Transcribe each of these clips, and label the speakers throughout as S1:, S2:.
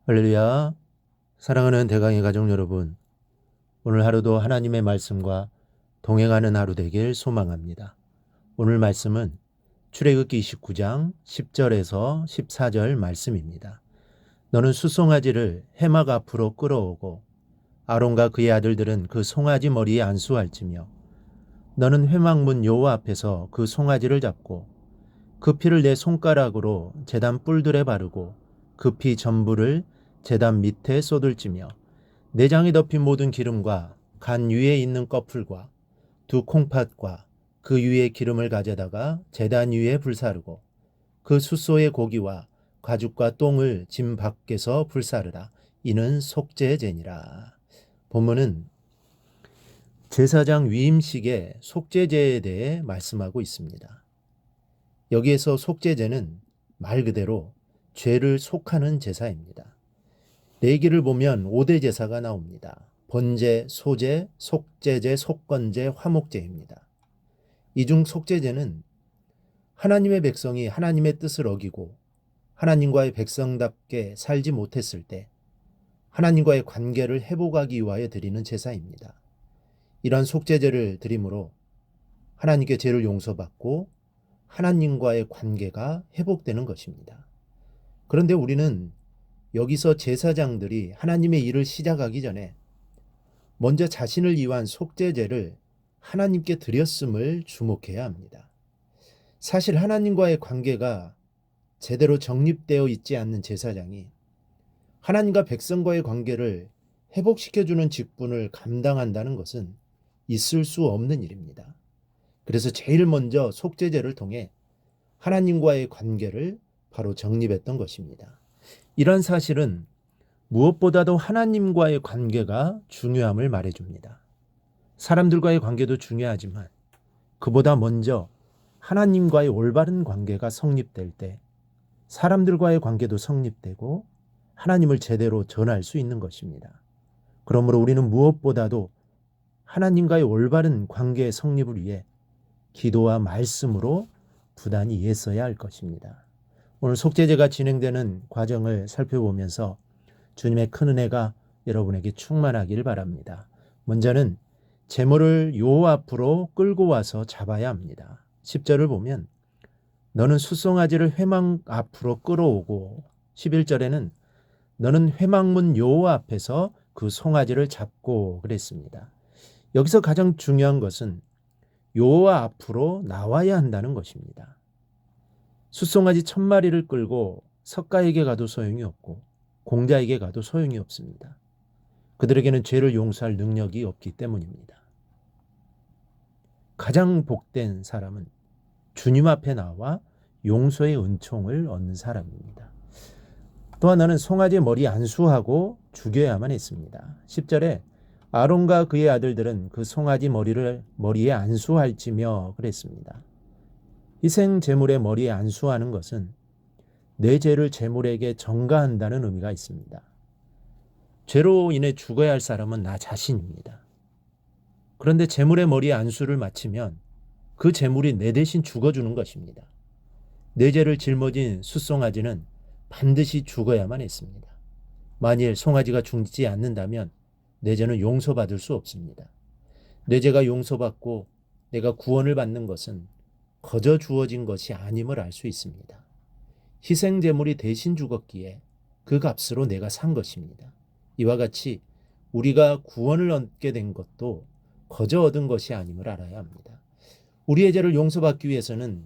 S1: 할렐루야. 사랑하는 대강의 가족 여러분, 오늘 하루도 하나님의 말씀과 동행하는 하루 되길 소망합니다. 오늘 말씀은 출애굽기 29장 10절에서 14절 말씀입니다. 너는 숫송아지를 해막 앞으로 끌어오고 아론과 그의 아들들은 그 송아지 머리에 안수할지며 너는 회막문 여호와 앞에서 그 송아지를 잡고 그 피를 내 손가락으로 제단 뿔들에 바르고 그 피 전부를 제단 밑에 쏟을지며 내장이 덮인 모든 기름과 간 위에 있는 꺼풀과 두 콩팥과 그 위에 기름을 가져다가 제단 위에 불사르고 그 숫소의 고기와 가죽과 똥을 짐 밖에서 불사르라. 이는 속죄제니라. 본문은 제사장 위임식의 속죄제에 대해 말씀하고 있습니다. 여기에서 속죄제는 말 그대로 죄를 속하는 제사입니다. 레위기를 보면 5대 제사가 나옵니다. 번제, 소제, 속죄제, 속건제, 화목제입니다. 이 중 속죄제는 하나님의 백성이 하나님의 뜻을 어기고 하나님과의 백성답게 살지 못했을 때 하나님과의 관계를 회복하기 위하여 드리는 제사입니다. 이러한 속죄제를 드림으로 하나님께 죄를 용서받고 하나님과의 관계가 회복되는 것입니다. 그런데 우리는 여기서 제사장들이 하나님의 일을 시작하기 전에 먼저 자신을 위한 속죄제를 하나님께 드렸음을 주목해야 합니다. 사실 하나님과의 관계가 제대로 정립되어 있지 않는 제사장이 하나님과 백성과의 관계를 회복시켜주는 직분을 감당한다는 것은 있을 수 없는 일입니다. 그래서 제일 먼저 속죄제를 통해 하나님과의 관계를 바로 정립했던 것입니다. 이런 사실은 무엇보다도 하나님과의 관계가 중요함을 말해줍니다. 사람들과의 관계도 중요하지만 그보다 먼저 하나님과의 올바른 관계가 성립될 때 사람들과의 관계도 성립되고 하나님을 제대로 전할 수 있는 것입니다. 그러므로 우리는 무엇보다도 하나님과의 올바른 관계의 성립을 위해 기도와 말씀으로 부단히 애써야 할 것입니다. 오늘 속죄제가 진행되는 과정을 살펴보면서 주님의 큰 은혜가 여러분에게 충만하길 바랍니다. 먼저는 제물을 여호와 앞으로 끌고 와서 잡아야 합니다. 10절을 보면 너는 숫송아지를 회막 앞으로 끌어오고 11절에는 너는 회막문 여호와 앞에서 그 송아지를 잡고 그랬습니다. 여기서 가장 중요한 것은 여호와 앞으로 나와야 한다는 것입니다. 숫송아지 1000마리를 끌고 석가에게 가도 소용이 없고 공자에게 가도 소용이 없습니다. 그들에게는 죄를 용서할 능력이 없기 때문입니다. 가장 복된 사람은 주님 앞에 나와 용서의 은총을 얻는 사람입니다. 또 하나는 송아지 머리 안수하고 죽여야만 했습니다. 10절에 아론과 그의 아들들은 그 송아지 머리에 안수할지며 그랬습니다. 희생 제물의 머리에 안수하는 것은 내 죄를 제물에게 전가한다는 의미가 있습니다. 죄로 인해 죽어야 할 사람은 나 자신입니다. 그런데 제물의 머리에 안수를 마치면 그 제물이 내 대신 죽어주는 것입니다. 내 죄를 짊어진 숫송아지는 반드시 죽어야만 했습니다. 만일 송아지가 죽지 않는다면 내 죄는 용서받을 수 없습니다. 내 죄가 용서받고 내가 구원을 받는 것은 거저 주어진 것이 아님을 알 수 있습니다. 희생 제물이 대신 죽었기에 그 값으로 내가 산 것입니다. 이와 같이 우리가 구원을 얻게 된 것도 거저 얻은 것이 아님을 알아야 합니다. 우리의 죄를 용서받기 위해서는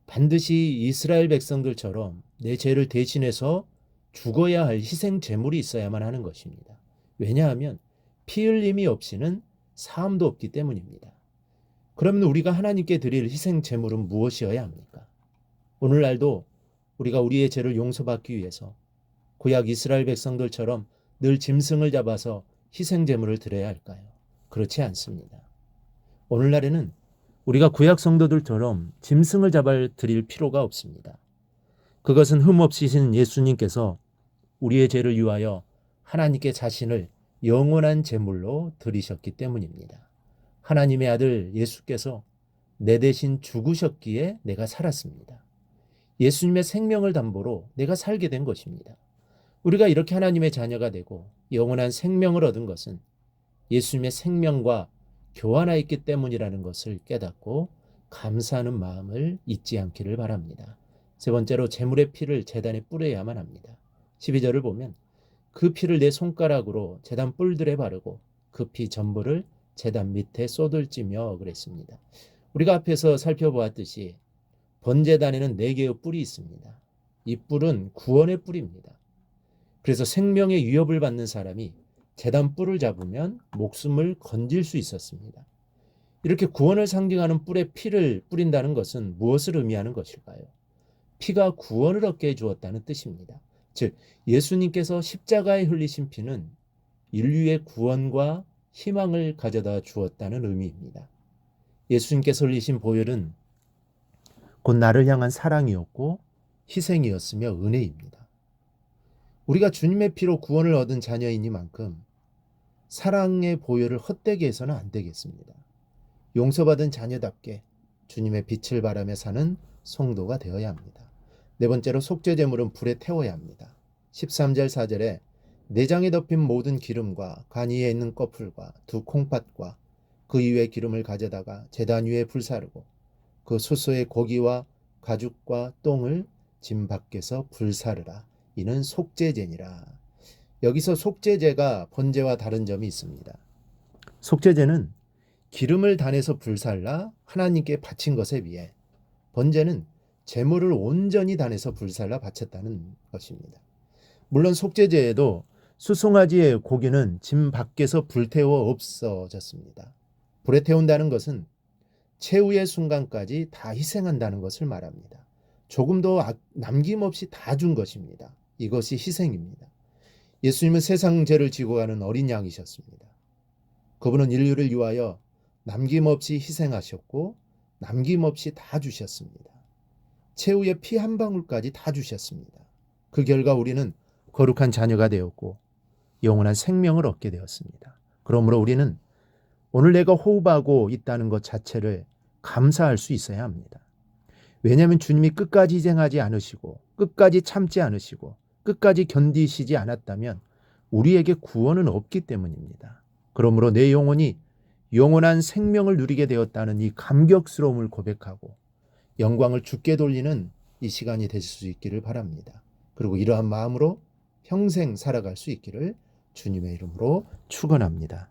S1: 반드시 이스라엘 백성들처럼 내 죄를 대신해서 죽어야 할 희생 제물이 있어야만 하는 것입니다. 왜냐하면 피 흘림이 없이는 사함도 없기 때문입니다. 그러면 우리가 하나님께 드릴 희생 제물은 무엇이어야 합니까? 오늘날도 우리가 우리의 죄를 용서받기 위해서 구약 이스라엘 백성들처럼 늘 짐승을 잡아서 희생 제물을 드려야 할까요? 그렇지 않습니다. 오늘날에는 우리가 구약 성도들처럼 짐승을 잡아 드릴 필요가 없습니다. 그것은 흠없으신 예수님께서 우리의 죄를 위하여 하나님께 자신을 영원한 제물로 드리셨기 때문입니다. 하나님의 아들 예수께서 내 대신 죽으셨기에 내가 살았습니다. 예수님의 생명을 담보로 내가 살게 된 것입니다. 우리가 이렇게 하나님의 자녀가 되고 영원한 생명을 얻은 것은 예수님의 생명과 교환하여 있기 때문이라는 것을 깨닫고 감사하는 마음을 잊지 않기를 바랍니다. 세 번째로 제물의 피를 제단에 뿌려야만 합니다. 12절을 보면 그 피를 내 손가락으로 제단 뿔들에 바르고 그 피 전부를 제단 밑에 쏟을지며 그랬습니다. 우리가 앞에서 살펴보았듯이 번제단에는 4개의 뿔이 있습니다. 이 뿔은 구원의 뿔입니다. 그래서 생명의 위협을 받는 사람이 제단 뿔을 잡으면 목숨을 건질 수 있었습니다. 이렇게 구원을 상징하는 뿔에 피를 뿌린다는 것은 무엇을 의미하는 것일까요? 피가 구원을 얻게 해주었다는 뜻입니다. 즉 예수님께서 십자가에 흘리신 피는 인류의 구원과 희망을 가져다 주었다는 의미입니다. 예수님께서 흘리신 보혈은 곧 나를 향한 사랑이었고 희생이었으며 은혜입니다. 우리가 주님의 피로 구원을 얻은 자녀이니만큼 사랑의 보혈을 헛되게 해서는 안 되겠습니다. 용서받은 자녀답게 주님의 빛을 바라며 사는 성도가 되어야 합니다. 네 번째로 속죄 제물은 불에 태워야 합니다. 13절 4절에 내장에 덮인 모든 기름과 간 위에 있는 꺼풀과 두 콩팥과 그 이외의 기름을 가져다가 제단 위에 불사르고 그 수소의 고기와 가죽과 똥을 진 밖에서 불사르라. 이는 속죄제니라. 여기서 속죄제가 번제와 다른 점이 있습니다. 속죄제는 기름을 단에서 불살라 하나님께 바친 것에 비해 번제는 제물을 온전히 단에서 불살라 바쳤다는 것입니다. 물론 속죄제에도 수송아지의 고기는 진 밖에서 불태워 없어졌습니다. 불에 태운다는 것은 최후의 순간까지 다 희생한다는 것을 말합니다. 조금도 남김없이 다 준 것입니다. 이것이 희생입니다. 예수님은 세상 죄를 지고 가는 어린 양이셨습니다. 그분은 인류를 위하여 남김없이 희생하셨고 남김없이 다 주셨습니다. 최후의 피 한 방울까지 다 주셨습니다. 그 결과 우리는 거룩한 자녀가 되었고 영원한 생명을 얻게 되었습니다. 그러므로 우리는 오늘 내가 호흡하고 있다는 것 자체를 감사할 수 있어야 합니다. 왜냐하면 주님이 끝까지 희생하지 않으시고 끝까지 참지 않으시고 끝까지 견디시지 않았다면 우리에게 구원은 없기 때문입니다. 그러므로 내 영혼이 영원한 생명을 누리게 되었다는 이 감격스러움을 고백하고 영광을 주께 돌리는 이 시간이 되실 수 있기를 바랍니다. 그리고 이러한 마음으로 평생 살아갈 수 있기를 주님의 이름으로 축원합니다.